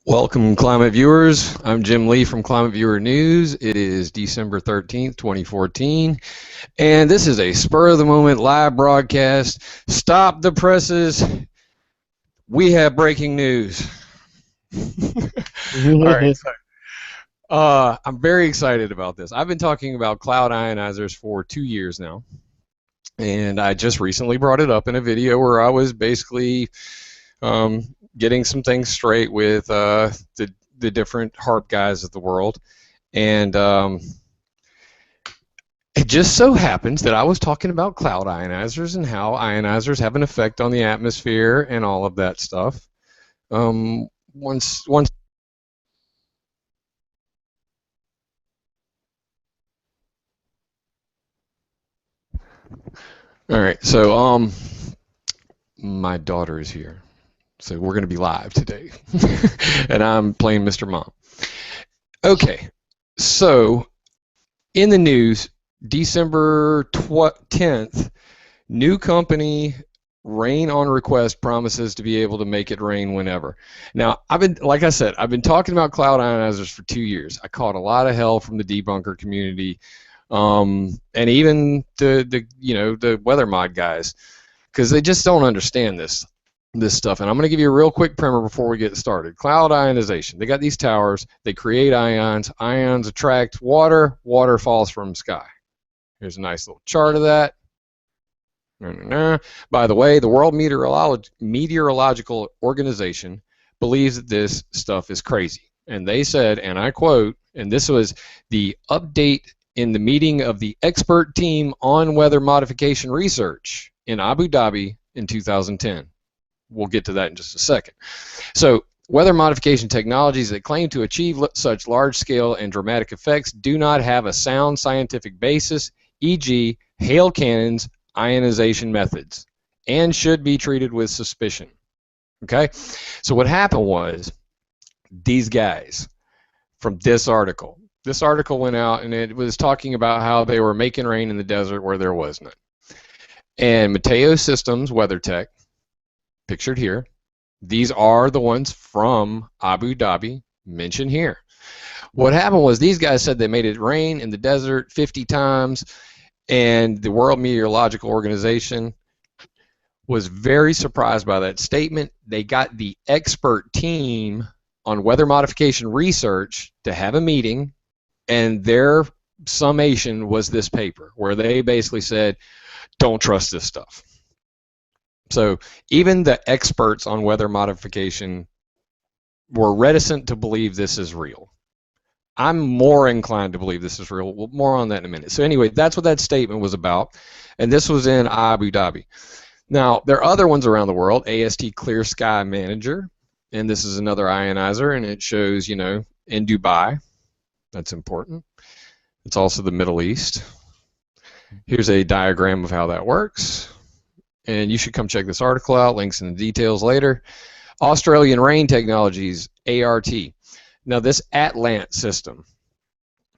Welcome, Climate Viewers. I'm Jim Lee from Climate Viewer News. It is December 13th, 2014, and this is a spur-of-the-moment live broadcast. Stop the presses. We have breaking news. All right, so, I'm very excited about this. I've been talking about cloud ionizers for 2 years now, and I just recently brought it up in a video where I was basically getting some things straight with the different HARP guys of the world, and it just so happens that I was talking about cloud ionizers and how ionizers have an effect on the atmosphere and all of that stuff. Once all right, so my daughter is here. So we're going to be live today, and I'm playing Mr. Mom. Okay, so in the news, December 10th, new company, rain on request, promises to be able to make it rain whenever. Now, like I said, I've been talking about cloud ionizers for 2 years. I caught a lot of hell from the debunker community, and even the weather mod guys, because they just don't understand this stuff. And I'm going to give you a real quick primer before we get started. Cloud ionization. They got these towers. They create ions. Ions attract water. Water falls from the sky. Here's a nice little chart of that. By the way, the World Meteorological Organization believes that this stuff is crazy. And they said, and I quote, and this was the update in the meeting of the expert team on weather modification research in Abu Dhabi in 2010. We'll get to that in just a second. So, weather modification technologies that claim to achieve such large-scale and dramatic effects do not have a sound scientific basis, e.g., hail cannons, ionization methods, and should be treated with suspicion. Okay? So what happened was, these guys from this article went out and it was talking about how they were making rain in the desert where there was none. And Mateo Systems WeatherTech, pictured here, these are the ones from Abu Dhabi mentioned here. What happened was these guys said they made it rain in the desert 50 times, and the World Meteorological Organization was very surprised by that statement. They got the expert team on weather modification research to have a meeting, and their summation was this paper where they basically said, don't trust this stuff. So even the experts on weather modification were reticent to believe this is real. I'm more inclined to believe this is real. Well, more on that in a minute. So anyway, that's what that statement was about, and this was in Abu Dhabi. Now, there are other ones around the world, AST Clear Sky Manager, and this is another ionizer, and it shows, in Dubai. That's important. It's also the Middle East. Here's a diagram of how that works. And you should come check this article out, links in the details later. Australian Rain Technologies, ART. Now this Atlant system,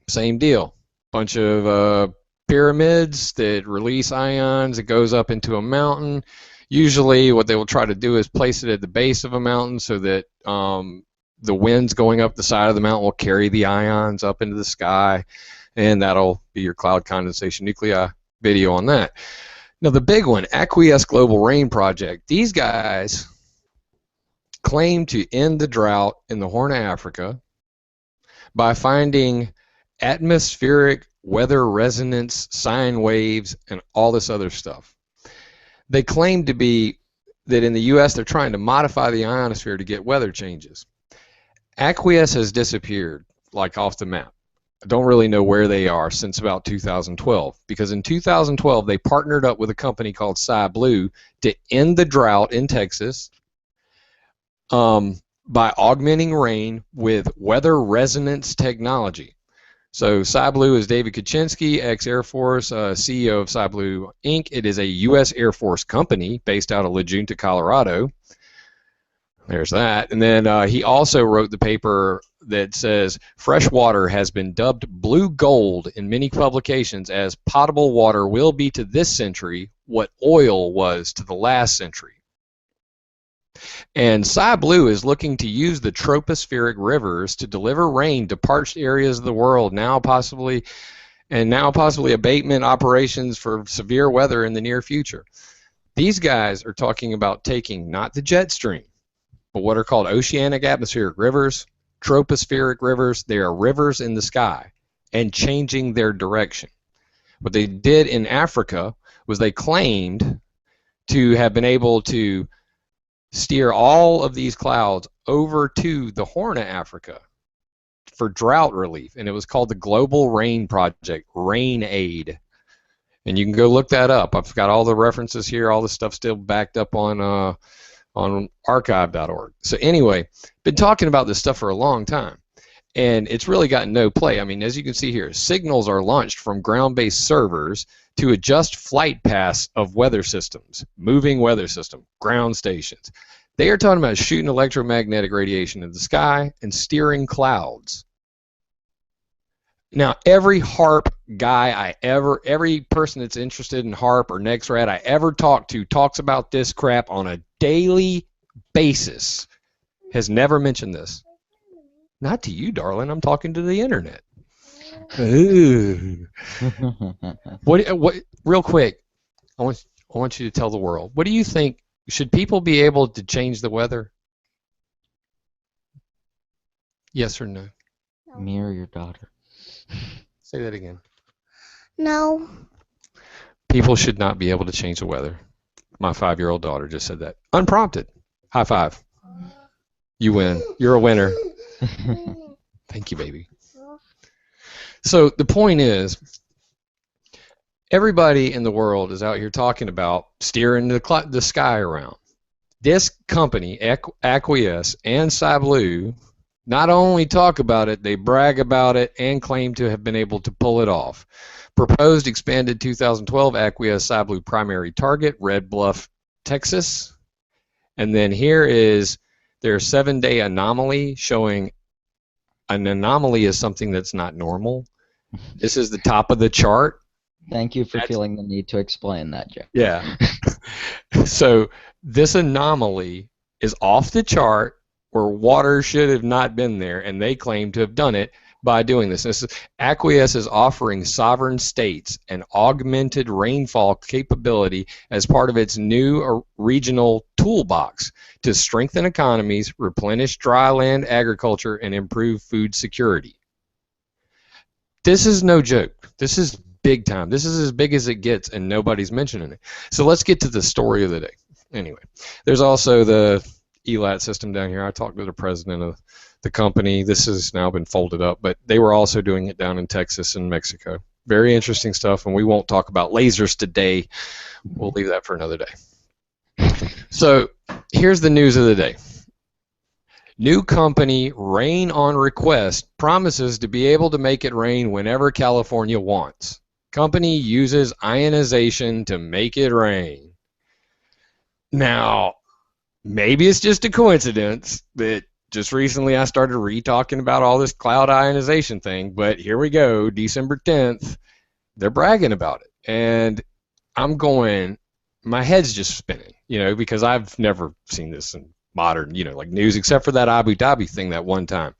same deal. Bunch of pyramids that release ions. It goes up into a mountain. Usually what they will try to do is place it at the base of a mountain so that the winds going up the side of the mountain will carry the ions up into the sky, and that'll be your cloud condensation nuclei video on that. Now the big one, Equius Global Rain Project. These guys claim to end the drought in the Horn of Africa by finding atmospheric weather resonance, sine waves, and all this other stuff. They claim to be that in the U.S. they're trying to modify the ionosphere to get weather changes. Equius has disappeared, like off the map. I don't really know where they are since about 2012, because in 2012 they partnered up with a company called SciBlue to end the drought in Texas by augmenting rain with weather resonance technology. So SciBlue is David Kuczynski, ex-Air Force, CEO of SciBlue Inc. It is a U.S. Air Force company based out of La Junta, Colorado. There's that. And then he also wrote the paper that says fresh water has been dubbed blue gold in many publications, as potable water will be to this century what oil was to the last century. And Sky Blue is looking to use the tropospheric rivers to deliver rain to parched areas of the world, now possibly abatement operations for severe weather in the near future. These guys are talking about taking not the jet stream, but what are called oceanic atmospheric rivers, tropospheric rivers. They are rivers in the sky, and changing their direction. What they did in Africa was they claimed to have been able to steer all of these clouds over to the Horn of Africa for drought relief, and it was called the Global Rain Project, Rain Aid. And you can go look that up. I've got all the references here, all the stuff still backed up on archive.org. So anyway, been talking about this stuff for a long time, and it's really gotten no play. I mean, as you can see here, signals are launched from ground-based servers to adjust flight paths of weather systems, moving weather system, ground stations. They are talking about shooting electromagnetic radiation in the sky and steering clouds. Now, every HARP guy every person that's interested in HARP or NextRad I ever talk to talks about this crap on a daily basis. Has never mentioned this. Not to you, darling. I'm talking to the internet. What? Real quick, I want you to tell the world. What do you think? Should people be able to change the weather? Yes or no? Me or your daughter? Say that again. No. People should not be able to change the weather. My 5-year-old daughter just said that. Unprompted. High five. You win. You're a winner. Thank you, baby. So the point is, everybody in the world is out here talking about steering the sky around. This company, Equius and Sky Blue, not only talk about it, they brag about it and claim to have been able to pull it off. Proposed expanded 2012 Equius Sky Blue primary target, Red Bluff, Texas. And then here is their 7-day anomaly, showing an anomaly is something that's not normal. This is the top of the chart. Thank you for feeling the need to explain that, Jeff. Yeah. So this anomaly is off the chart where water should have not been there, and they claim to have done it by doing this. Equius is offering sovereign states an augmented rainfall capability as part of its new regional toolbox to strengthen economies, replenish dry land agriculture, and improve food security. This is no joke. This is big time. This is as big as it gets, and nobody's mentioning it. So let's get to the story of the day. Anyway, there's also the ELAT system down here. I talked to the president of the company. This has now been folded up, but they were also doing it down in Texas and Mexico. Very interesting stuff, and we won't talk about lasers today. We'll leave that for another day. So here's the news of the day. New company, Rain on Request, promises to be able to make it rain whenever California wants. Company uses ionization to make it rain. Now, maybe it's just a coincidence that just recently I started re-talking about all this cloud ionization thing, but here we go, December 10th, they're bragging about it. And I'm going, my head's just spinning, because I've never seen this in modern, like news, except for that Abu Dhabi thing that one time.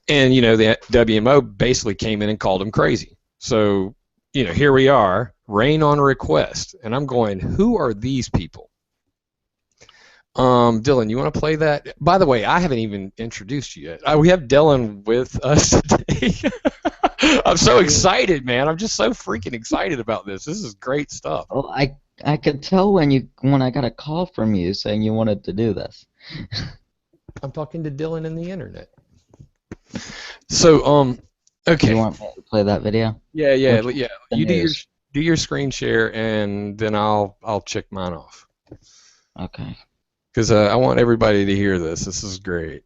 And, the WMO basically came in and called them crazy. So, here we are, Rain on Request. And I'm going, who are these people? Dylan, you want to play that? By the way, I haven't even introduced you yet. We have Dylan with us today. I'm so excited, man. I'm just so freaking excited about this. This is great stuff. Well, I could tell when I got a call from you saying you wanted to do this. I'm talking to Dylan in the internet. So, okay. You want me to play that video? Yeah. You do your screen share, and then I'll check mine off. Okay. Because I want everybody to hear this. This is great.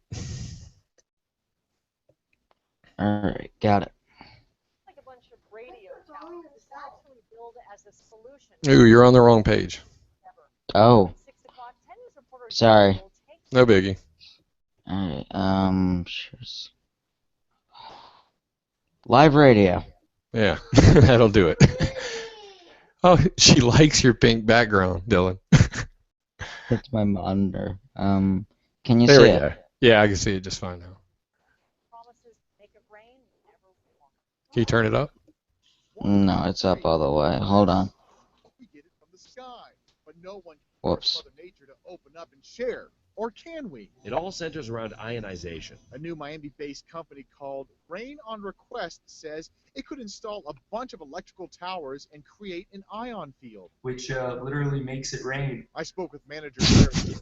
All right, got it. Like a bunch of radio towers. This is actually billed as a solution. Ooh, you're on the wrong page. Oh. 6 o'clock, 10 news reporter Sorry. No biggie. All right. Live radio. Yeah, that'll do it. Oh, she likes your pink background, Dylan. That's my monitor. Can you There see we it? go. Yeah, I can see it just fine now. Promises to make it rain, never won. Can you turn it up? No, it's up all the way. Hold on. We get it from the sky, but no one can Whoops. force Mother Nature to open up and share. Or can we? It all centers around ionization. A new Miami-based company called Rain on Request says it could install a bunch of electrical towers and create an ion field. Which literally makes it rain. I spoke with manager Larry.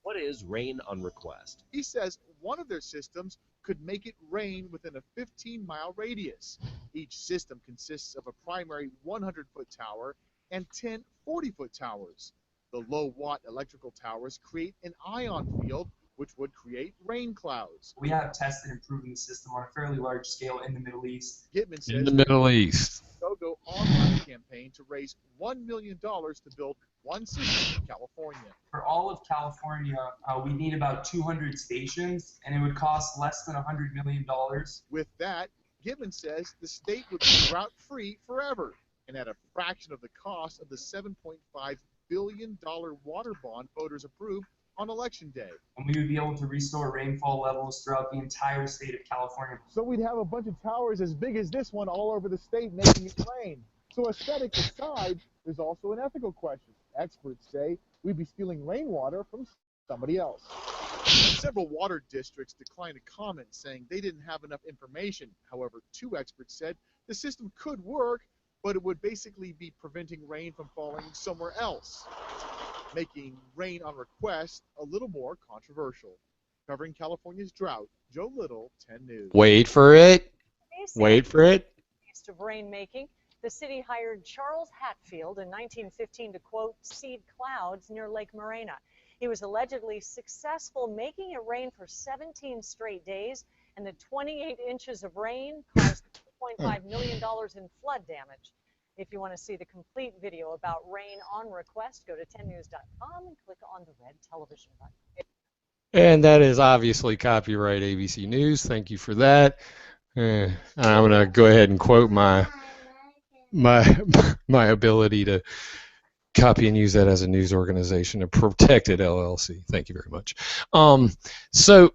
What is rain on request? He says one of their systems could make it rain within a 15-mile radius. Each system consists of a primary 100-foot tower and 10 40-foot towers. The low-watt electrical towers create an ion field, which would create rain clouds. We have tested and proven the system on a fairly large scale in the Middle East. Gitman says In the Middle East. Go online campaign to raise $1 million to build one system in California. For all of California, we need about 200 stations, and it would cost less than $100 million. With that, Gibbon says the state would be drought-free forever, and at a fraction of the cost of the $7.5 billion water bond voters approved on Election Day. And we would be able to restore rainfall levels throughout the entire state of California. So we'd have a bunch of towers as big as this one all over the state making it rain. So aesthetics aside, there's also an ethical question. Experts say we'd be stealing rainwater from somebody else. Several water districts declined to comment, saying they didn't have enough information. However, two experts said the system could work, but it would basically be preventing rain from falling somewhere else, making rain on request a little more controversial. Covering California's drought, Joe Little, 10 News. Wait for it. Basic Wait for it. taste of rainmaking. The city hired Charles Hatfield in 1915 to, quote, seed clouds near Lake Morena. He was allegedly successful making it rain for 17 straight days, and the 28 inches of rain caused $2.5 million in flood damage. If you want to see the complete video about rain on request, go to 10news.com and click on the red television button. And that is obviously copyright ABC News. Thank you for that. I'm going to go ahead and quote my ability to copy and use that as a news organization, a protected LLC. Thank you very much. So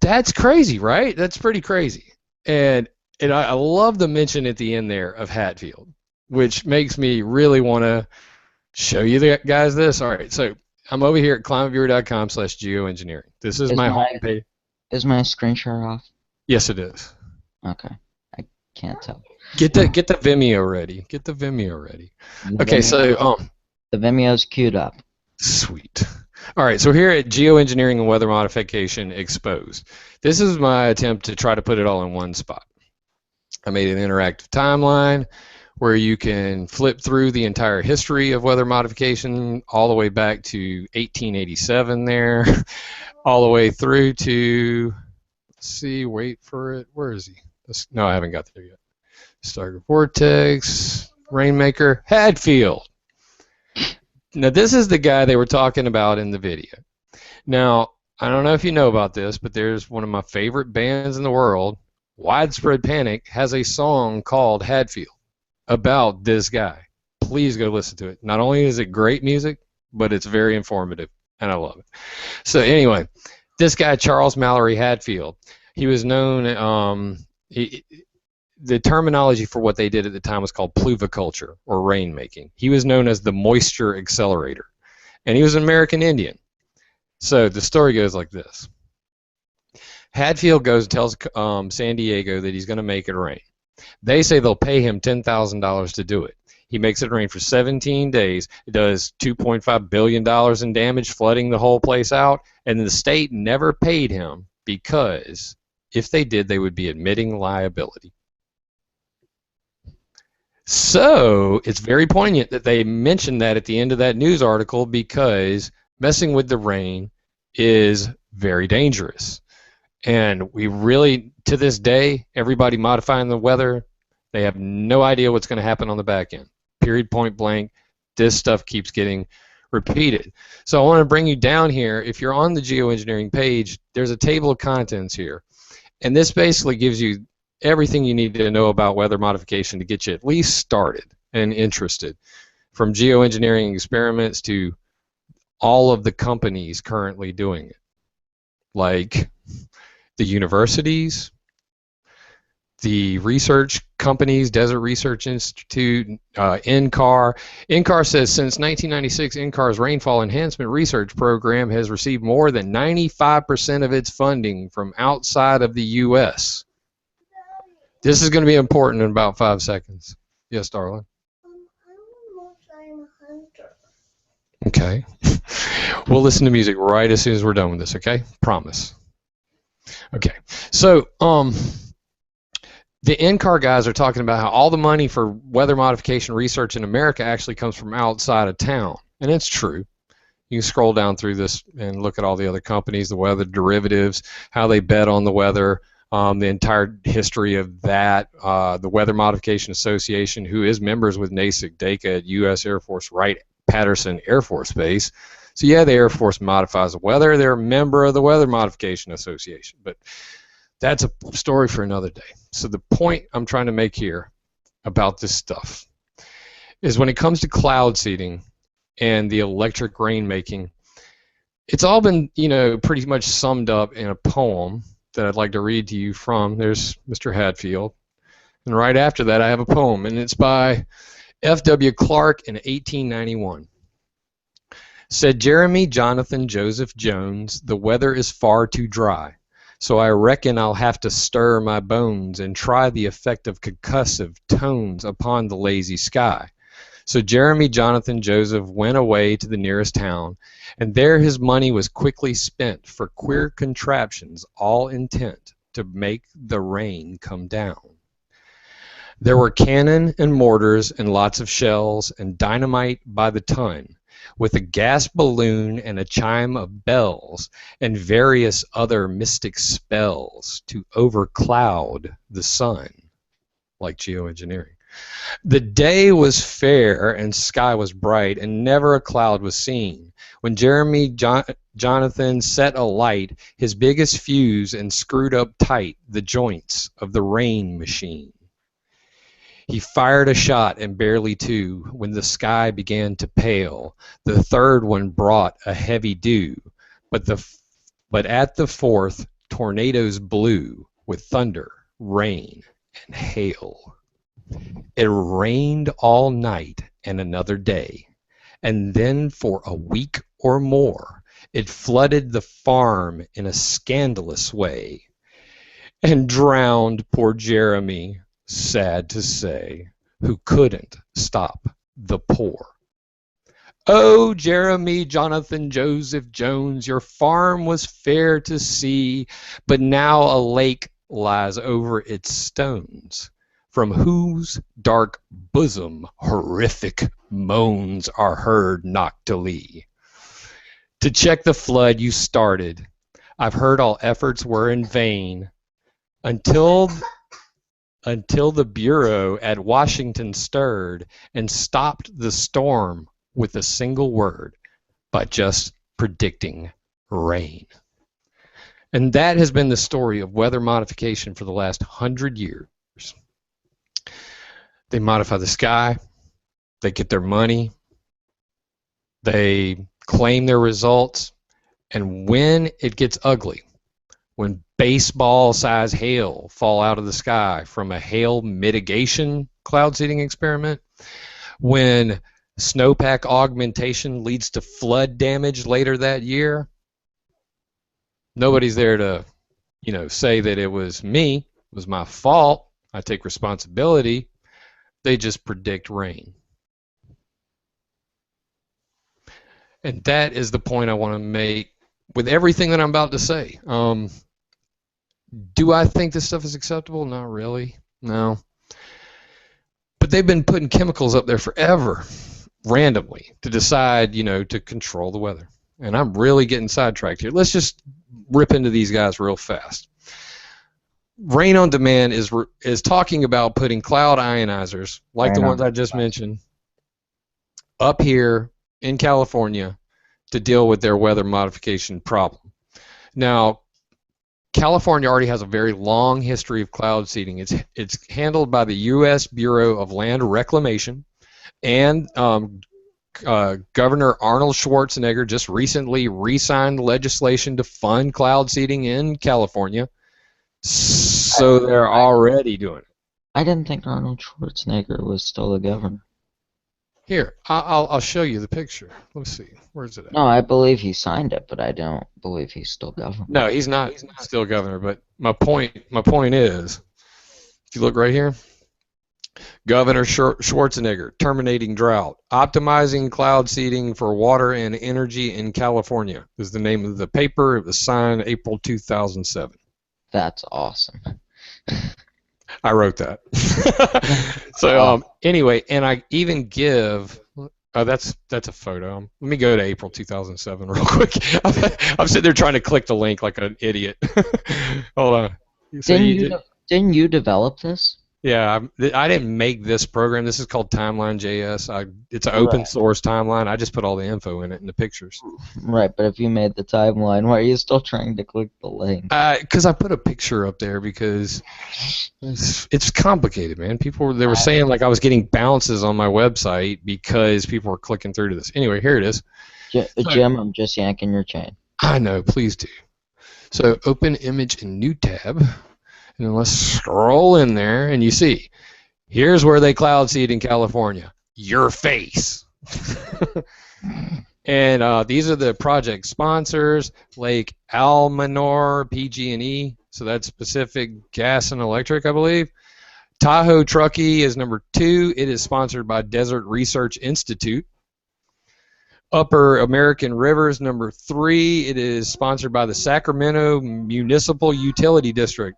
that's crazy, right? That's pretty crazy. And I love the mention at the end there of Hatfield, which makes me really want to show you guys this. All right, so I'm over here at climateviewer.com/geoengineering. This is my homepage. Is my screen share off? Yes, it is. Okay. I can't tell. Get the Vimeo ready. Get the Vimeo ready. Okay, so the Vimeo's queued up. Sweet. All right, so here at Geoengineering and Weather Modification Exposed, this is my attempt to try to put it all in one spot. I made an interactive timeline where you can flip through the entire history of weather modification all the way back to 1887 there, all the way through to, let's see, wait for it, where is he? No, I haven't got there yet. Starter Vortex, Rainmaker, Hatfield. Now this is the guy they were talking about in the video. Now, I don't know if you know about this, but there's one of my favorite bands in the world, Widespread Panic, has a song called Hatfield about this guy. Please go listen to it. Not only is it great music, but it's very informative, and I love it. So anyway, this guy, Charles Mallory Hatfield, he was known, the terminology for what they did at the time was called pluviculture, or rainmaking. He was known as the moisture accelerator, and he was an American Indian. So the story goes like this. Hatfield goes and tells San Diego that he's going to make it rain. They say they'll pay him $10,000 to do it. He makes it rain for 17 days. It does $2.5 billion in damage, flooding the whole place out, and the state never paid him because if they did, they would be admitting liability. So it's very poignant that they mentioned that at the end of that news article, because messing with the rain is very dangerous. And we really, to this day, everybody modifying the weather, they have no idea what's going to happen on the back end. Period, point blank. This stuff keeps getting repeated. So I want to bring you down here. If you're on the geoengineering page, there's a table of contents here. And this basically gives you everything you need to know about weather modification to get you at least started and interested. From geoengineering experiments to all of the companies currently doing it, like the universities, the research companies, Desert Research Institute, NCAR. NCAR says since 1996, NCAR's rainfall enhancement research program has received more than 95% of its funding from outside of the U.S. This is going to be important in about 5 seconds. Yes, darling? Okay. We'll listen to music right as soon as we're done with this, okay? Promise. Okay. So, the NCAR guys are talking about how all the money for weather modification research in America actually comes from outside of town. And it's true. You can scroll down through this and look at all the other companies, the weather derivatives, how they bet on the weather, the entire history of that, the Weather Modification Association, who is members with NASIC DACA at U.S. Air Force Wright-Patterson Air Force Base. So yeah, the Air Force modifies the weather. They're a member of the Weather Modification Association. But that's a story for another day. So the point I'm trying to make here about this stuff is when it comes to cloud seeding and the electric rainmaking, it's all been, pretty much summed up in a poem that I'd like to read to you from. There's Mr. Hadfield. And right after that, I have a poem, and it's by F.W. Clark in 1891. Said Jeremy Jonathan Joseph Jones, the weather is far too dry. So I reckon I'll have to stir my bones and try the effect of concussive tones upon the lazy sky. So Jeremy Jonathan Joseph went away to the nearest town, and there his money was quickly spent for queer contraptions, all intent to make the rain come down. There were cannon and mortars and lots of shells and dynamite by the ton, with a gas balloon and a chime of bells and various other mystic spells to overcloud the sun, like geoengineering. The day was fair and sky was bright, and never a cloud was seen, when Jeremy Jonathan set alight his biggest fuse and screwed up tight the joints of the rain machine. He fired a shot and barely two, when the sky began to pale. The third one brought a heavy dew, but at the fourth tornadoes blew with thunder, rain, and hail. It rained all night and another day, and then for a week or more it flooded the farm in a scandalous way, and drowned poor Jeremy, sad to say, who couldn't stop the pour. Oh, Jeremy Jonathan Joseph Jones, your farm was fair to see, but now a lake lies over its stones, from whose dark bosom horrific moans are heard nocturnally. To check the flood you started, I've heard all efforts were in vain, until the Bureau at Washington stirred and stopped the storm with a single word, by just predicting rain. And that has been the story of weather modification for the last 100 years. They modify the sky, they get their money, they claim their results, and when it gets ugly, when baseball-sized hail fall out of the sky from a hail mitigation cloud seeding experiment, when snowpack augmentation leads to flood damage later that year, nobody's there to, say that it was me, it was my fault, I take responsibility. They just predict rain. And that is the point I want to make with everything that I'm about to say. Do I think this stuff is acceptable? Not really. No. But they've been putting chemicals up there forever, randomly, to decide, to control the weather. And I'm really getting sidetracked here. Let's just rip into these guys real fast. Rain on Demand is talking about putting cloud ionizers, like the ones I just mentioned, up here in California to deal with their weather modification problem. Now, California already has a very long history of cloud seeding. It's handled by the U.S. Bureau of Land Reclamation and Governor Arnold Schwarzenegger just recently re-signed legislation to fund cloud seeding in California. So they're already doing it. I didn't think Arnold Schwarzenegger was still the governor. Here, I'll show you the picture. Let's see. Where's it at? No, I believe he signed it, but I don't believe he's still governor. No, he's not still governor. But my point is, if you look right here, Governor Schwarzenegger terminating drought, optimizing cloud seeding for water and energy in California is the name of the paper. It was signed April 2007. That's awesome. I wrote that. So anyway, and I even give. Oh, that's a photo. Let me go to April 2007 real quick. I'm sitting there trying to click the link like an idiot. Hold on. So Didn't you develop this? Yeah, I didn't make this program. This is called Timeline.js. It's an open source timeline. I just put all the info in it and the pictures. Right, but if you made the timeline, why are you still trying to click the link? Because I put a picture up there because it's complicated, man. They were saying like I was getting bounces on my website because people were clicking through to this. Anyway, here it is. Jim, I'm just yanking your chain. I know, please do. So open image in new tab. And then let's scroll in there, and you see, here's where they cloud seed in California. Your face. And these are the project sponsors: Lake Almanor, PG&E. So that's Pacific Gas and Electric, I believe. Tahoe Truckee is number 2. It is sponsored by Desert Research Institute. Upper American Rivers, number 3. It is sponsored by the Sacramento Municipal Utility District.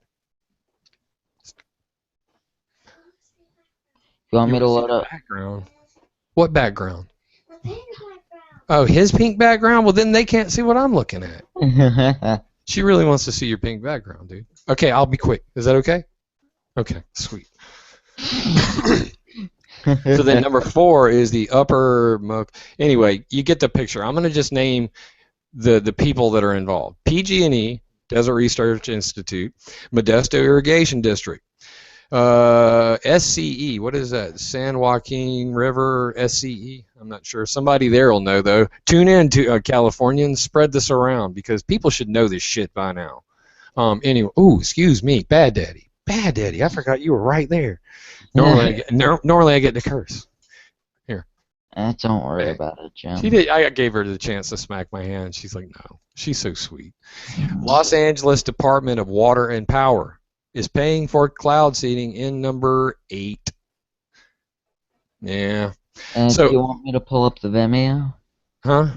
You want me to load up? Background. What background? The pink background. Oh, his pink background? Well, then they can't see what I'm looking at. She really wants to see your pink background, dude. Okay, I'll be quick. Is that okay? Okay, sweet. So then number 4 is the upper... Anyway, you get the picture. I'm going to just name the people that are involved. PG&E, Desert Research Institute, Modesto Irrigation District, SCE, what is that? San Joaquin River, SCE? I'm not sure. Somebody there will know, though. Tune in to Californians. Spread this around because people should know this shit by now. Anyway, ooh, excuse me, Bad Daddy. Bad Daddy, I forgot you were right there. Normally I get to curse. Here. Don't worry about it, Jim. She did. I gave her the chance to smack my hand. She's like, no. She's so sweet. Los Angeles Department of Water and Power is paying for cloud seeding in number 8. Yeah. And so, do you want me to pull up the Vimeo? Huh?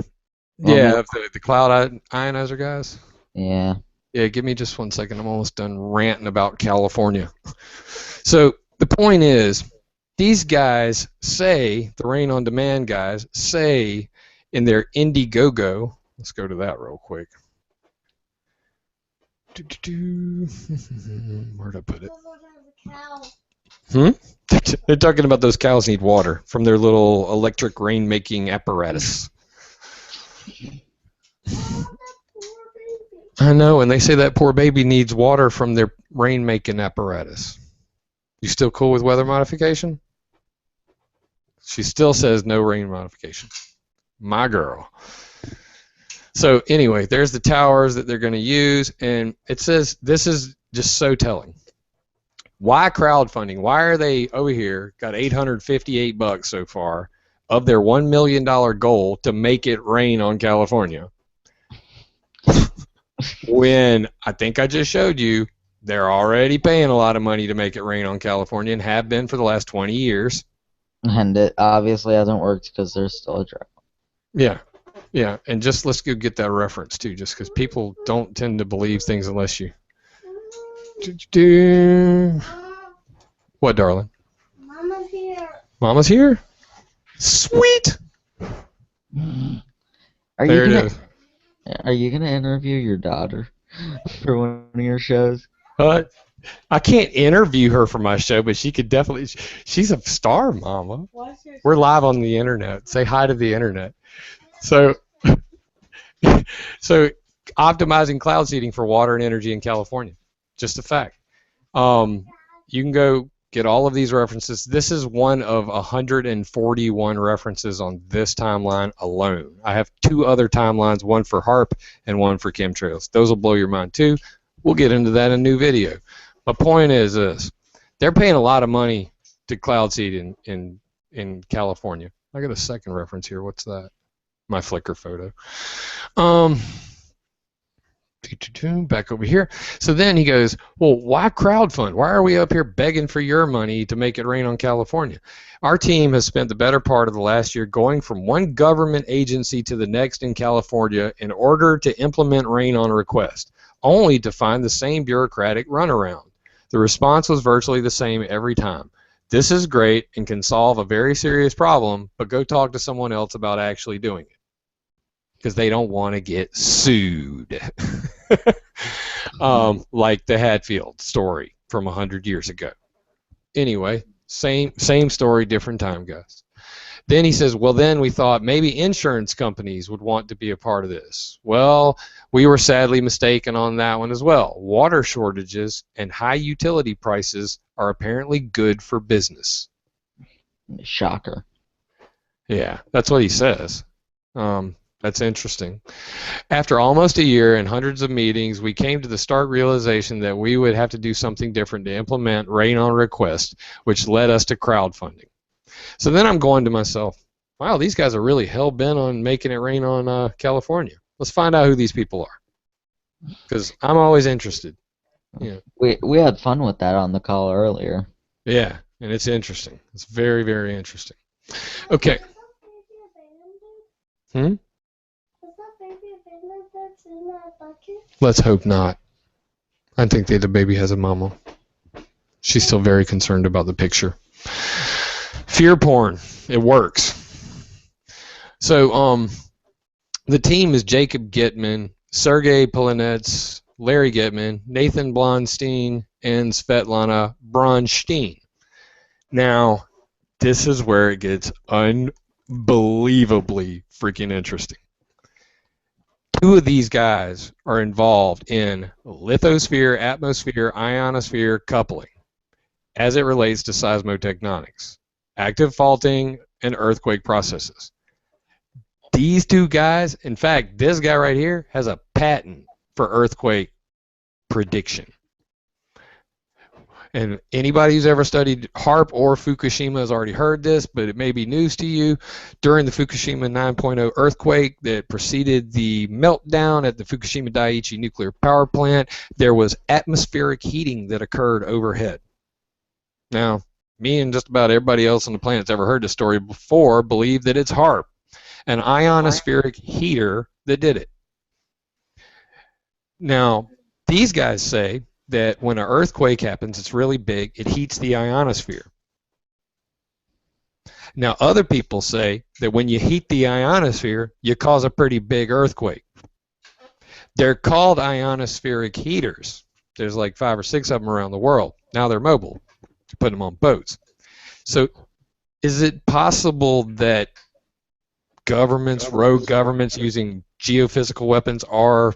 Yeah, the cloud ionizer guys? Yeah. Yeah, give me just 1 second. I'm almost done ranting about California. So the point is, these guys say, the Rain on Demand guys, say in their Indiegogo, let's go to that real quick. Where'd I put it? They're talking about those cows need water from their little electric rain-making apparatus. I know, and they say that poor baby needs water from their rain-making apparatus. You still cool with weather modification? She still says no rain modification. My girl. So anyway, there's the towers that they're going to use, and it says this is just so telling. Why crowdfunding? Why are they over here got $858 so far of their $1 million goal to make it rain on California? When I think I just showed you they're already paying a lot of money to make it rain on California and have been for the last 20 years. And it obviously hasn't worked because there's still a drought. Yeah. Yeah, and just let's go get that reference too, just because people don't tend to believe things unless you. What, darling? Mama's here. Mama's here? Sweet! Are you gonna interview your daughter for one of your shows? I can't interview her for my show, but she could definitely. She's a star, Mama. We're live on the internet. Say hi to the internet. So optimizing cloud seeding for water and energy in California. Just a fact. You can go get all of these references. This is one of 141 references on this timeline alone. I have 2 other timelines, one for HARP and one for chemtrails. Those will blow your mind too. We'll get into that in a new video. My point is this. They're paying a lot of money to cloud seed in California. I got a second reference here. What's that? My Flickr photo. Back over here. So then he goes, well, why crowdfund? Why are we up here begging for your money to make it rain on California? Our team has spent the better part of the last year going from one government agency to the next in California in order to implement rain on request, only to find the same bureaucratic runaround. The response was virtually the same every time. This is great and can solve a very serious problem, but go talk to someone else about actually doing it, because they don't want to get sued. Like the Hatfield story from 100 years ago. Anyway, same story, different time, guys. Then he says, well, then we thought maybe insurance companies would want to be a part of this. Well, we were sadly mistaken on that one as well. Water shortages and high utility prices are apparently good for business. Shocker. Yeah, that's what he says. That's interesting. After almost a year and hundreds of meetings, we came to the stark realization that we would have to do something different to implement rain on request, which led us to crowdfunding. So then I'm going to myself, wow, these guys are really hell-bent on making it rain on California. Let's find out who these people are, because I'm always interested. Yeah. We had fun with that on the call earlier. Yeah, and it's interesting. It's very, very interesting. Okay. Let's hope not. I think the baby has a mama. She's still very concerned about the picture. Fear porn. It works. So the team is Jacob Gitman, Sergey Polinets, Larry Gitman, Nathan Blonstein, and Svetlana Bronstein. Now, this is where it gets unbelievably freaking interesting. 2 of these guys are involved in lithosphere, atmosphere, ionosphere coupling as it relates to seismotectonics, active faulting, and earthquake processes. These 2 guys, in fact, this guy right here has a patent for earthquake prediction. And anybody who's ever studied HARP or Fukushima has already heard this, but it may be news to you. During the Fukushima 9.0 earthquake that preceded the meltdown at the Fukushima Daiichi nuclear power plant, there was atmospheric heating that occurred overhead. Now, me and just about everybody else on the planet that's ever heard this story before believe that it's HARP, an ionospheric heater that did it. Now, these guys say that when an earthquake happens, it's really big, it heats the ionosphere. Now, other people say that when you heat the ionosphere, you cause a pretty big earthquake. They're called ionospheric heaters. There's like 5 or 6 of them around the world. Now they're mobile. You put them on boats. So is it possible that governments, rogue governments using geophysical weapons are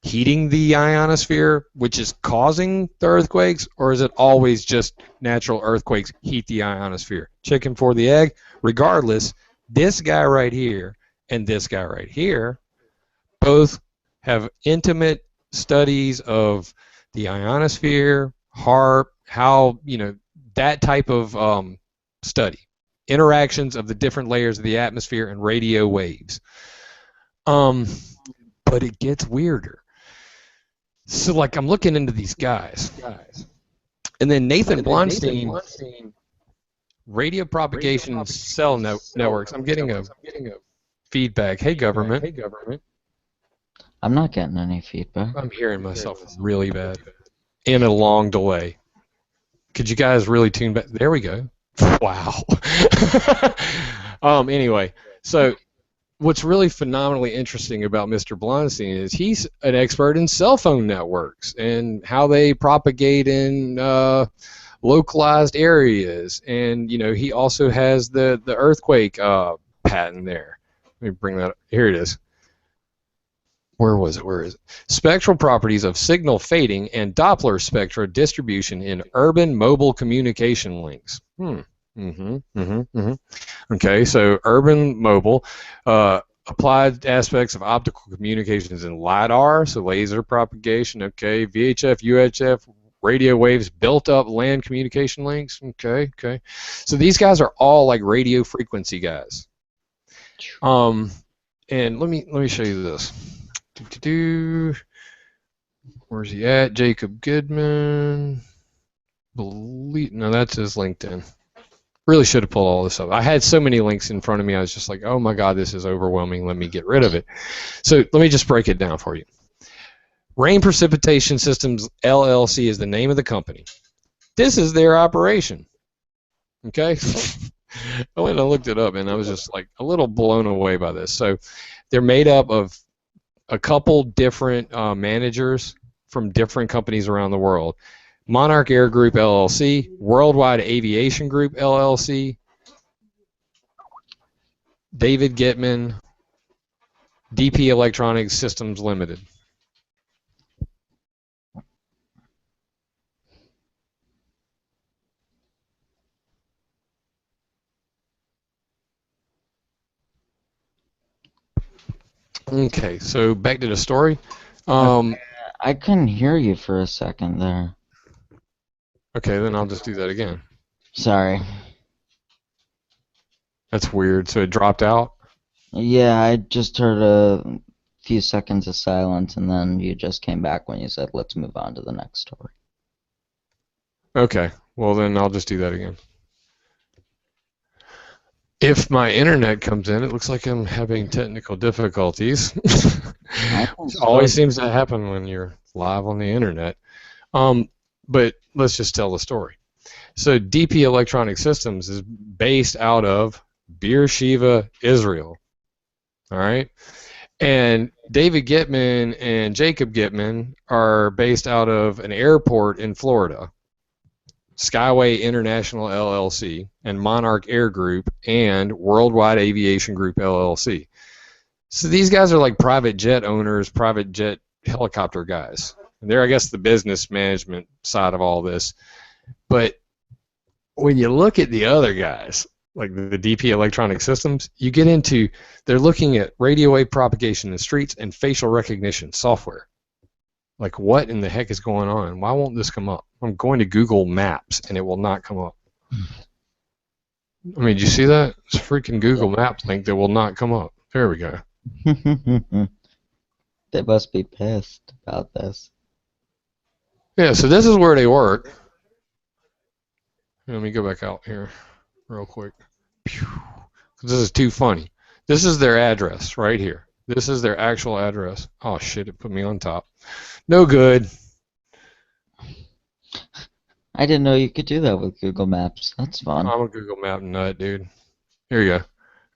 heating the ionosphere, which is causing the earthquakes, or is it always just natural earthquakes heat the ionosphere? Chicken for the egg? Regardless, this guy right here and this guy right here both have intimate studies of the ionosphere, HARP, how, that type of study. Interactions of the different layers of the atmosphere and radio waves. But it gets weirder. So, like, I'm looking into these guys. And then Nathan Blonstein, radio propagation cell networks. I'm getting a feedback. Hey, government. I'm not getting any feedback. I'm hearing myself really bad. In a long delay. Could you guys really tune back? There we go. Wow. Anyway, so what's really phenomenally interesting about Mr. Blonstein is he's an expert in cell phone networks and how they propagate in localized areas. And, he also has the earthquake patent there. Let me bring that up. Here it is. where was it? Where is it? Spectral properties of signal fading and Doppler spectra distribution in urban mobile communication links. Okay, so urban mobile, applied aspects of optical communications in LiDAR, so laser propagation, okay, VHF, UHF, radio waves, built up land communication links, okay. So these guys are all like radio frequency guys. And let me show you this. Where's he at? Jacob Goodman. No, that's his LinkedIn. Really should have pulled all this up. I had so many links in front of me, I was just like, oh my God, this is overwhelming. Let me get rid of it. So let me just break it down for you. Rain Precipitation Systems LLC is the name of the company. This is their operation. Okay? I went and looked it up, and I was just like a little blown away by this. So they're made up of a couple different managers from different companies around the world. Monarch Air Group LLC, Worldwide Aviation Group LLC, David Gitman, DP Electronic Systems Limited. Okay, so back to the story. I couldn't hear you for a second there. Okay, then I'll just do that again. Sorry. That's weird. So it dropped out? Yeah, I just heard a few seconds of silence, and then you just came back when you said, let's move on to the next story. Okay, well then I'll just do that again. If my internet comes in, it looks like I'm having technical difficulties. It always seems to happen when you're live on the internet. But let's just tell the story. So DP Electronic Systems is based out of Beersheba, Israel. All right? And David Gitman and Jacob Gitman are based out of an airport in Florida. Skyway International LLC and Monarch Air Group and Worldwide Aviation Group LLC. So these guys are like private jet owners, private jet helicopter guys. And they're, I guess, the business management side of all this. But when you look at the other guys, like the DP Electronic Systems, you get into, they're looking at radio wave propagation in streets and facial recognition software. Like, what in the heck is going on? Why won't this come up? I'm going to Google Maps, and it will not come up. I mean, did you see that? It's a freaking Google Maps link that will not come up. There we go. They must be pissed about this. Yeah, so this is where they work. Let me go back out here real quick. This is too funny. This is their address right here. This is their actual address. Oh, shit, it put me on top. No good. I didn't know you could do that with Google Maps. That's fun. I'm a Google Map nut, dude. Here you go. All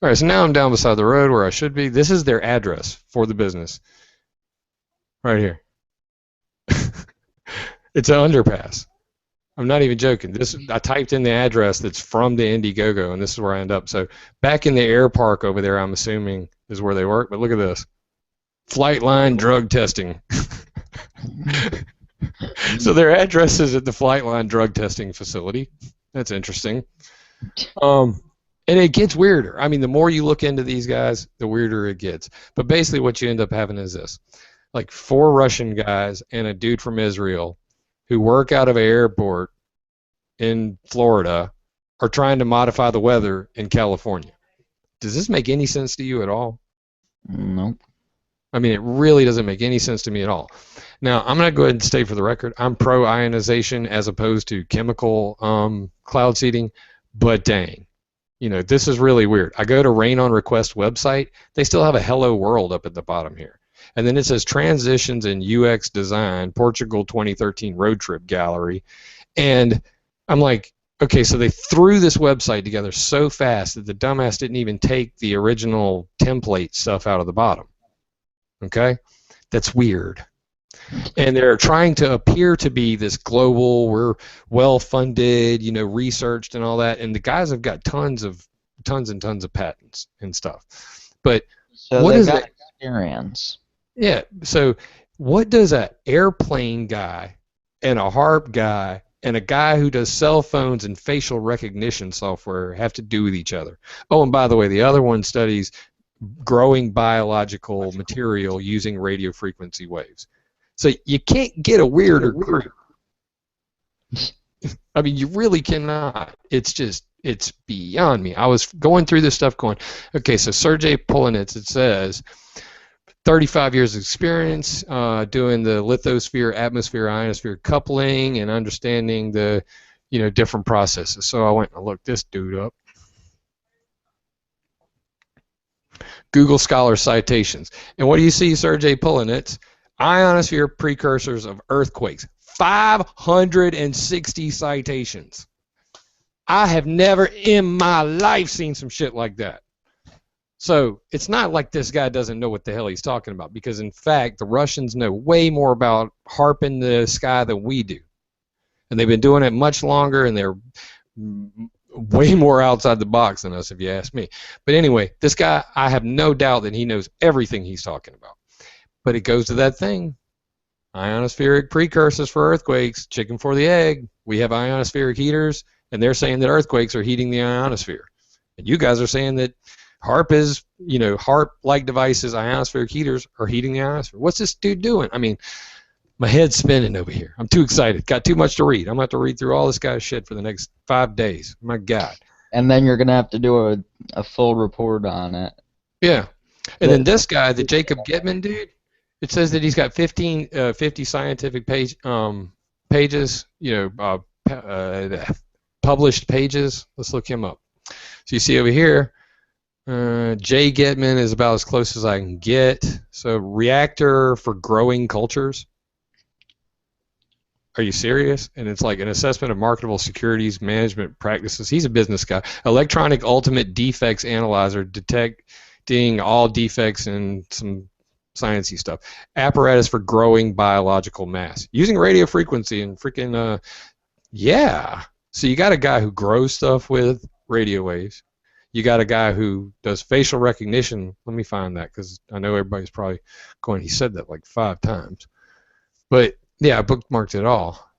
right, so now I'm down beside the road where I should be. This is their address for the business. Right here. It's an underpass. I'm not even joking. I typed in the address that's from the Indiegogo, and this is where I end up. So back in the air park over there, I'm assuming, is where they work. But look at this. Flight line drug testing. So their address is at the Flight Line drug testing facility. That's interesting. And it gets weirder. I mean, the more you look into these guys, the weirder it gets. But basically what you end up having is this. Like 4 Russian guys and a dude from Israel who work out of an airport in Florida are trying to modify the weather in California. Does this make any sense to you at all? Nope. I mean, it really doesn't make any sense to me at all. Now, I'm going to go ahead and state for the record, I'm pro-ionization as opposed to chemical cloud seeding, but dang. You know, this is really weird. I go to Rain on Request website. They still have a Hello World up at the bottom here. And then it says Transitions in UX Design, Portugal 2013 Road Trip Gallery. And I'm like, okay, so they threw this website together so fast that the dumbass didn't even take the original template stuff out of the bottom. Okay? That's weird. And they're trying to appear to be this global, we're well-funded, you know, researched and all that. And the guys have got tons and tons of patents and stuff. But so what they is got it? Experience. Yeah. So what does a airplane guy and a harp guy and a guy who does cell phones and facial recognition software have to do with each other? Oh, and by the way, the other one studies growing biological material using radio frequency waves. So you can't get a weirder group. I mean, you really cannot. It's beyond me. I was going through this stuff going, okay, so Sergei Polanitz, it says, 35 years of experience doing the lithosphere, atmosphere, ionosphere coupling and understanding the, different processes. So I went and looked this dude up. Google Scholar citations. And what do you see, Sergei Polanitz? Ionosphere precursors of earthquakes. 560 citations. I have never in my life seen some shit like that. So it's not like this guy doesn't know what the hell he's talking about, because in fact the Russians know way more about HAARP in the sky than we do. And they've been doing it much longer, and they're way more outside the box than us, if you ask me. But anyway, this guy, I have no doubt that he knows everything he's talking about. But it goes to that thing. Ionospheric precursors for earthquakes, chicken for the egg. We have ionospheric heaters, and they're saying that earthquakes are heating the ionosphere. And you guys are saying that HAARP is, HAARP-like devices, ionospheric heaters, are heating the ionosphere. What's this dude doing? I mean, my head's spinning over here. I'm too excited. Got too much to read. I'm going to have to read through all this guy's shit for the next 5 days. My God. And then you're going to have to do a full report on it. Yeah. And then this guy, the Jacob Gitman dude, it says that he's got 50 scientific pages, published pages. Let's look him up. So you see over here, J. Gitman is about as close as I can get. So reactor for growing cultures. Are you serious? And it's like an assessment of marketable securities management practices. He's a business guy. Electronic ultimate defects analyzer, detecting all defects and some sciencey stuff. Apparatus for growing biological mass. Using radio frequency and freaking, yeah. So you got a guy who grows stuff with radio waves. You got a guy who does facial recognition. Let me find that, because I know everybody's probably going, he said that like 5 times. But yeah, I bookmarked it all.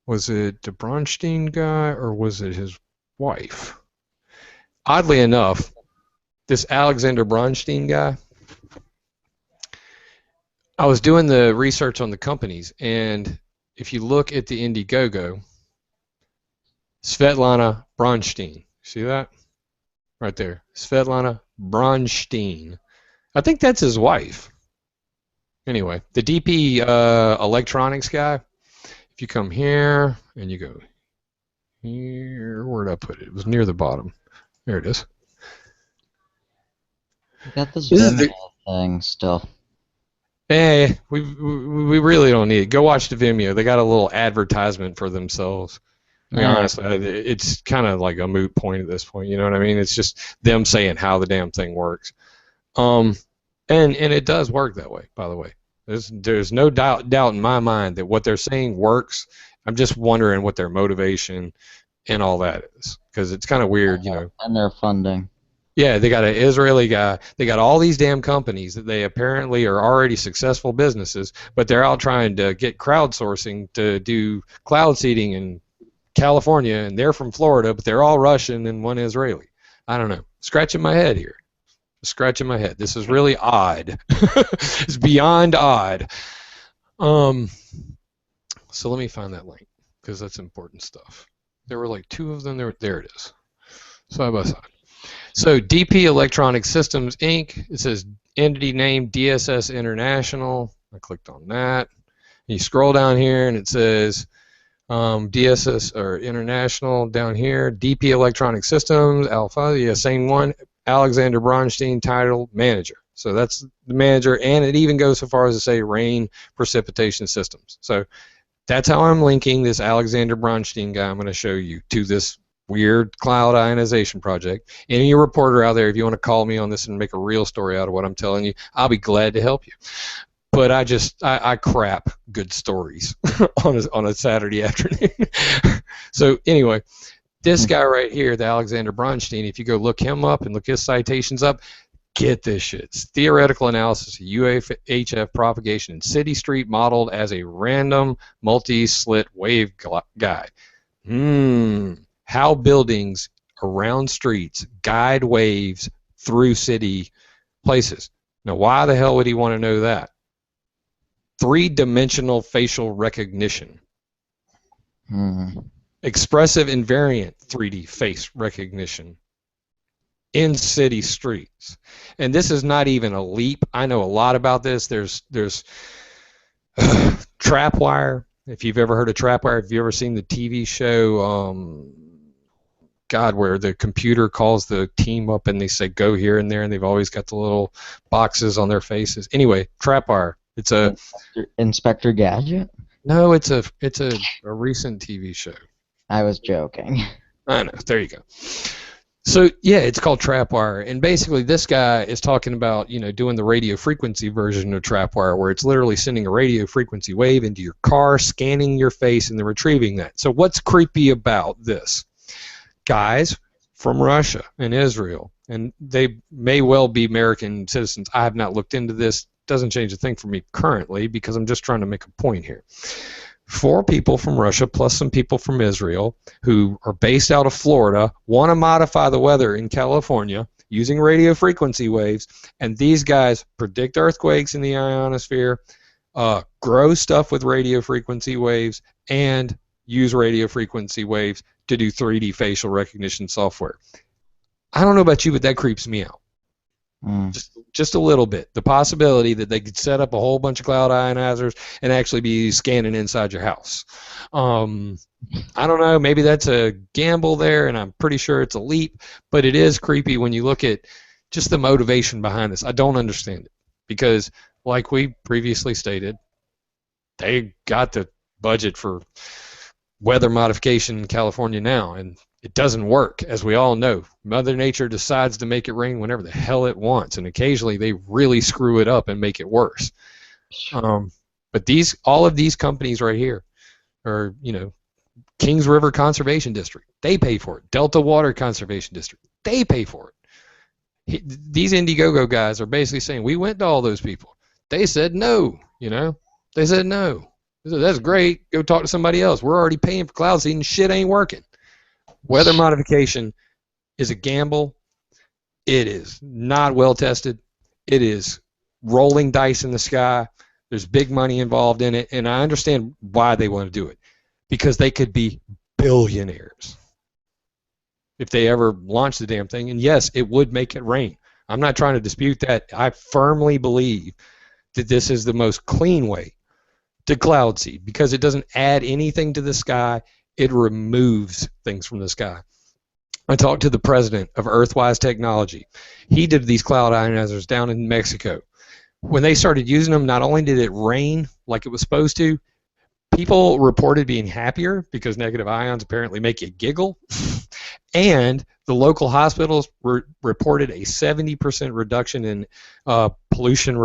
Was it the Bronstein guy or was it his wife? Oddly enough, this Alexander Bronstein guy, I was doing the research on the companies, and if you look at the Indiegogo, Svetlana Bronstein, see that? Right there, Svetlana Bronstein. I think that's his wife. Anyway, the DP electronics guy, if you come here and you go here, where did I put it? It was near the bottom. There it is. You got this Vimeo thing still. Hey, we really don't need it. Go watch the Vimeo. They got a little advertisement for themselves. I mean, honestly, it's kind of like a moot point at this point. You know what I mean? It's just them saying how the damn thing works. And it does work that way, by the way. There's no doubt in my mind that what they're saying works. I'm just wondering what their motivation and all that is, because it's kind of weird, And their funding. Yeah, they got an Israeli guy. They got all these damn companies that they apparently are already successful businesses, but they're out trying to get crowdsourcing to do cloud seeding in California, and they're from Florida, but they're all Russian and one Israeli. I don't know. Scratching my head here. Scratching my head. This is really odd. It's beyond odd. So let me find that link, because that's important stuff. There were like 2 of them. There it is. Side by side. So DP Electronic Systems Inc. It says entity name DSS International. I clicked on that. You scroll down here and it says DSS or International down here. DP Electronic Systems Alpha. Yeah, same one. Alexander Bronstein, title manager. So that's the manager, and it even goes so far as to say rain precipitation systems. So that's how I'm linking this Alexander Bronstein guy I'm going to show you to this weird cloud ionization project. Any reporter out there, if you want to call me on this and make a real story out of what I'm telling you, I'll be glad to help you. But I crap good stories on a Saturday afternoon. So anyway, this guy right here, the Alexander Bronstein, if you go look him up and look his citations up, Get this shit. It's theoretical analysis of UHF propagation in city street modeled as a random multi-slit wave guide. How buildings around streets guide waves through city places. Now, why the hell would he want to know that? Three-dimensional facial recognition. Expressive invariant 3D face recognition in city streets. And this is not even a leap. I know a lot about this. There's trapwire. If you've ever heard of trapwire, have you ever seen the TV show, God, where the computer calls the team up and they say go here and there, and they've always got the little boxes on their faces. Anyway, trapwire. It's a Inspector Gadget? No, it's a recent TV show. I was joking. I know. There you go. So yeah, it's called trapwire, and basically this guy is talking about, you know, doing the radio frequency version of trapwire, where it's literally sending a radio frequency wave into your car, scanning your face, and then retrieving that. So what's creepy about this? Guys from Russia and Israel, and they may well be American citizens. I have not looked into this. Doesn't change a thing for me currently, because I'm just trying to make a point here. 4 people from Russia plus some people from Israel who are based out of Florida want to modify the weather in California using radio frequency waves, and these guys predict earthquakes in the ionosphere, grow stuff with radio frequency waves, and use radio frequency waves to do 3D facial recognition software. I don't know about you, but that creeps me out. Just a little bit. The possibility that they could set up a whole bunch of cloud ionizers and actually be scanning inside your house. I don't know. Maybe that's a gamble there, and I'm pretty sure it's a leap, but it is creepy when you look at just the motivation behind this. I don't understand it, because like we previously stated, they got the budget for weather modification in California now, and it doesn't work, as we all know. Mother Nature decides to make it rain whenever the hell it wants, and occasionally they really screw it up and make it worse. But all of these companies right here are, you know, Kings River Conservation District, they pay for it. Delta Water Conservation District, they pay for it. These Indiegogo guys are basically saying, we went to all those people. They said no, you know. They said no. They said, that's great, go talk to somebody else. We're already paying for cloud seeding, shit ain't working. Weather modification is a gamble. It is not well tested. It is rolling dice in the sky. There's big money involved in it, and I understand why they want to do it, because they could be billionaires if they ever launch the damn thing. And yes, it would make it rain. I'm not trying to dispute that. I firmly believe that this is the most clean way to cloud seed, because it doesn't add anything to the sky. It removes things from the sky. I talked to the president of Earthwise Technology. He did these cloud ionizers down in Mexico. When they started using them, not only did it rain like it was supposed to, people reported being happier because negative ions apparently make you giggle, and the local hospitals reported a 70% reduction in pollution,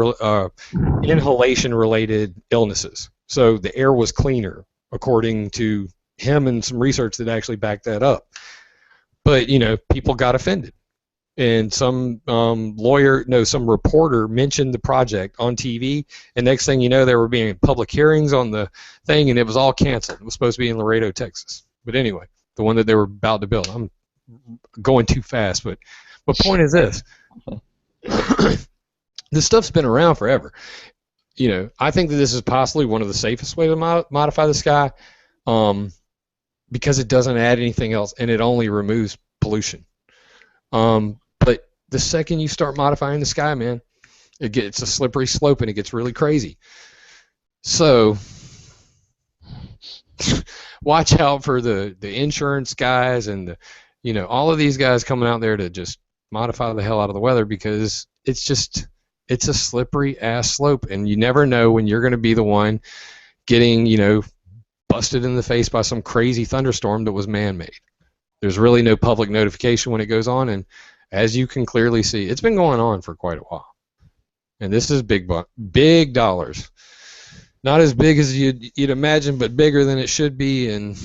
inhalation-related illnesses. So the air was cleaner, according to him and some research that actually backed that up. But, you know, people got offended. And some some reporter mentioned the project on TV, and next thing you know, there were being public hearings on the thing, and it was all canceled. It was supposed to be in Laredo, Texas. But anyway, the one that they were about to build. I'm going too fast, but point is this. This stuff's been around forever. You know, I think that this is possibly one of the safest ways to modify the sky, because it doesn't add anything else, and it only removes pollution. But the second you start modifying the sky, man, it's a slippery slope, and it gets really crazy. So watch out for the insurance guys and all of these guys coming out there to just modify the hell out of the weather, because it's a slippery ass slope, and you never know when you're going to be the one getting busted in the face by some crazy thunderstorm that was man-made. There's really no public notification when it goes on, and as you can clearly see, it's been going on for quite a while. And this is big dollars. Not as big as you'd imagine, but bigger than it should be, and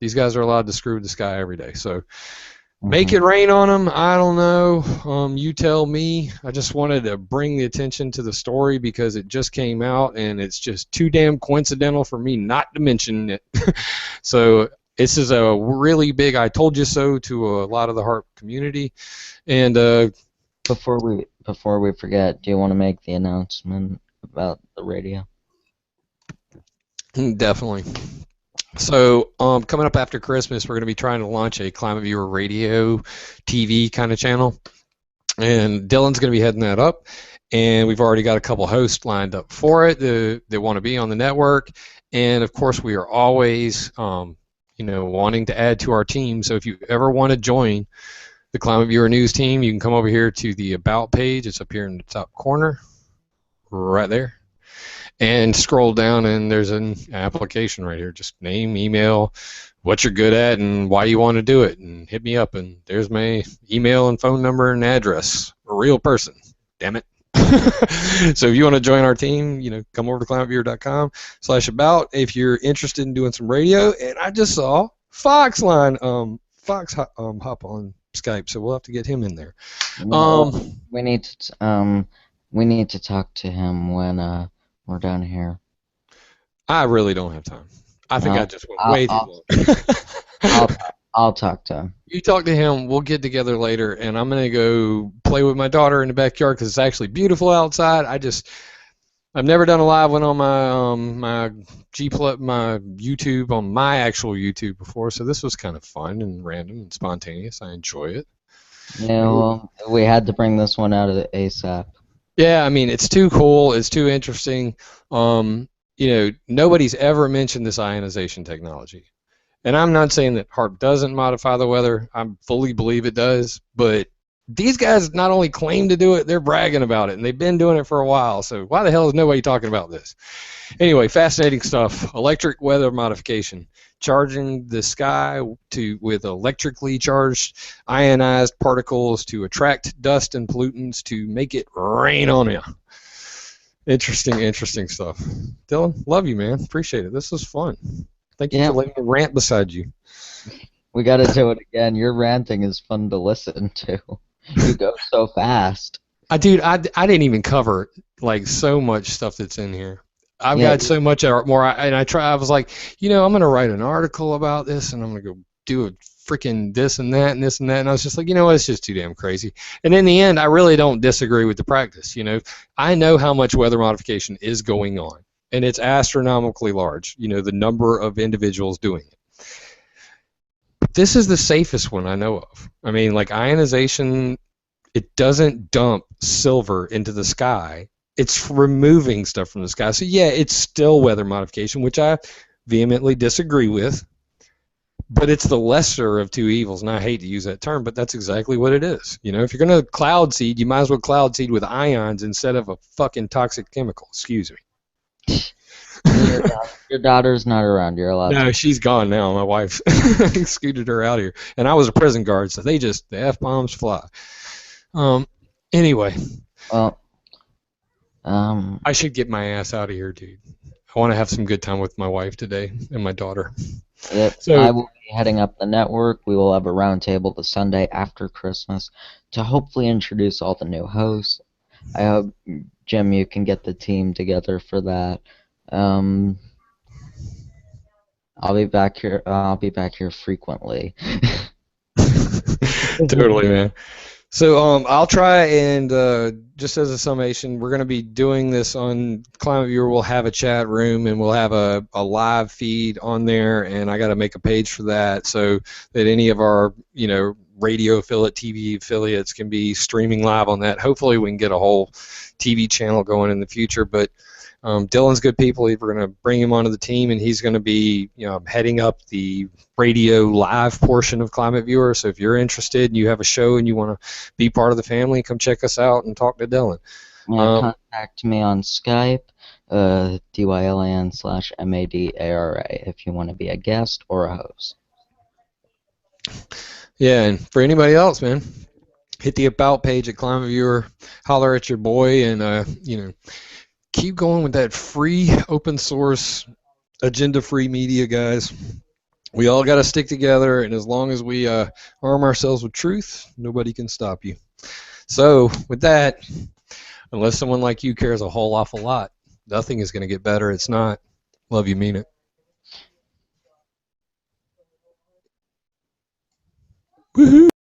these guys are allowed to screw with the sky every day. So Make it rain on them. I don't know. You tell me. I just wanted to bring the attention to the story because it just came out and it's just too damn coincidental for me not to mention it. So this is a really big I told you so to a lot of the HARP community. And Before we forget, do you want to make the announcement about the radio? Definitely. So coming up after Christmas, we're going to be trying to launch a Climate Viewer radio TV kind of channel. And Dylan's going to be heading that up. And we've already got a couple hosts lined up for it that want to be on the network. And, of course, we are always, wanting to add to our team. So if you ever want to join the Climate Viewer News team, you can come over here to the About page. It's up here in the top corner, right there. And scroll down, and there's an application right here. Just name, email, what you're good at, and why you want to do it. And hit me up, and there's my email and phone number and address. A real person. Damn it. So if you want to join our team, come over to climateviewer.com/about if you're interested in doing some radio. And I just saw Fox hop on Skype, so we'll have to get him in there. We need to talk to him when we're down here. I really don't have time. I think I just went way too long. I'll talk to him. You talk to him. We'll get together later, and I'm gonna go play with my daughter in the backyard because it's actually beautiful outside. I've never done a live one on my YouTube, on my actual YouTube before, so this was kind of fun and random and spontaneous. I enjoy it. Yeah, well, we had to bring this one out of the ASAP. Yeah, I mean, it's too cool. It's too interesting. Nobody's ever mentioned this ionization technology. And I'm not saying that HARP doesn't modify the weather. I fully believe it does. But these guys not only claim to do it, they're bragging about it. And they've been doing it for a while. So why the hell is nobody talking about this? Anyway, fascinating stuff. Electric weather modification. Charging the sky with electrically charged ionized particles to attract dust and pollutants to make it rain on you. Interesting stuff. Dylan, love you, man. Appreciate it. This was fun. Thank you for letting me rant beside you. We got to do it again. Your ranting is fun to listen to. You go so fast. I didn't even cover so much stuff that's in here. I've got so much more, and I was like, I'm going to write an article about this, and I'm going to go do a freaking this and that and this and that, and I was just like, it's just too damn crazy. And in the end, I really don't disagree with the practice. I know how much weather modification is going on, and it's astronomically large, the number of individuals doing it. But this is the safest one I know of. I mean, ionization, it doesn't dump silver into the sky. It's removing stuff from the sky. So, yeah, it's still weather modification, which I vehemently disagree with. But it's the lesser of two evils, and I hate to use that term, but that's exactly what it is. If you're going to cloud seed, you might as well cloud seed with ions instead of a fucking toxic chemical. Excuse me. Your daughter's not around. You're allowed No, she's gone now. My wife scooted her out here. And I was a prison guard, so the F-bombs fly. Anyway. Well, I should get my ass out of here, dude. I want to have some good time with my wife today and my daughter. So I will be heading up the network. We will have a roundtable the Sunday after Christmas to hopefully introduce all the new hosts. I hope, Jim, you can get the team together for that. I'll be back here. I'll be back here frequently. Totally, man. So I'll try and just as a summation, we're going to be doing this on Climate Viewer. We'll have a chat room and we'll have a live feed on there, and I got to make a page for that so that any of our radio affiliate, TV affiliates can be streaming live on that. Hopefully we can get a whole TV channel going in the future, but Dylan's good people. We're going to bring him onto the team, and he's going to be heading up the radio live portion of Climate Viewer. So if you're interested and you have a show and you want to be part of the family, come check us out and talk to Dylan. Contact me on Skype, dyln/madara, if you want to be a guest or a host. Yeah, and for anybody else, man, hit the About page at Climate Viewer, holler at your boy, and keep going with that free, open source, agenda-free media, guys. We all got to stick together, and as long as we arm ourselves with truth, nobody can stop you. So with that, unless someone like you cares a whole awful lot, nothing is going to get better. It's not. Love you, mean it. Woohoo!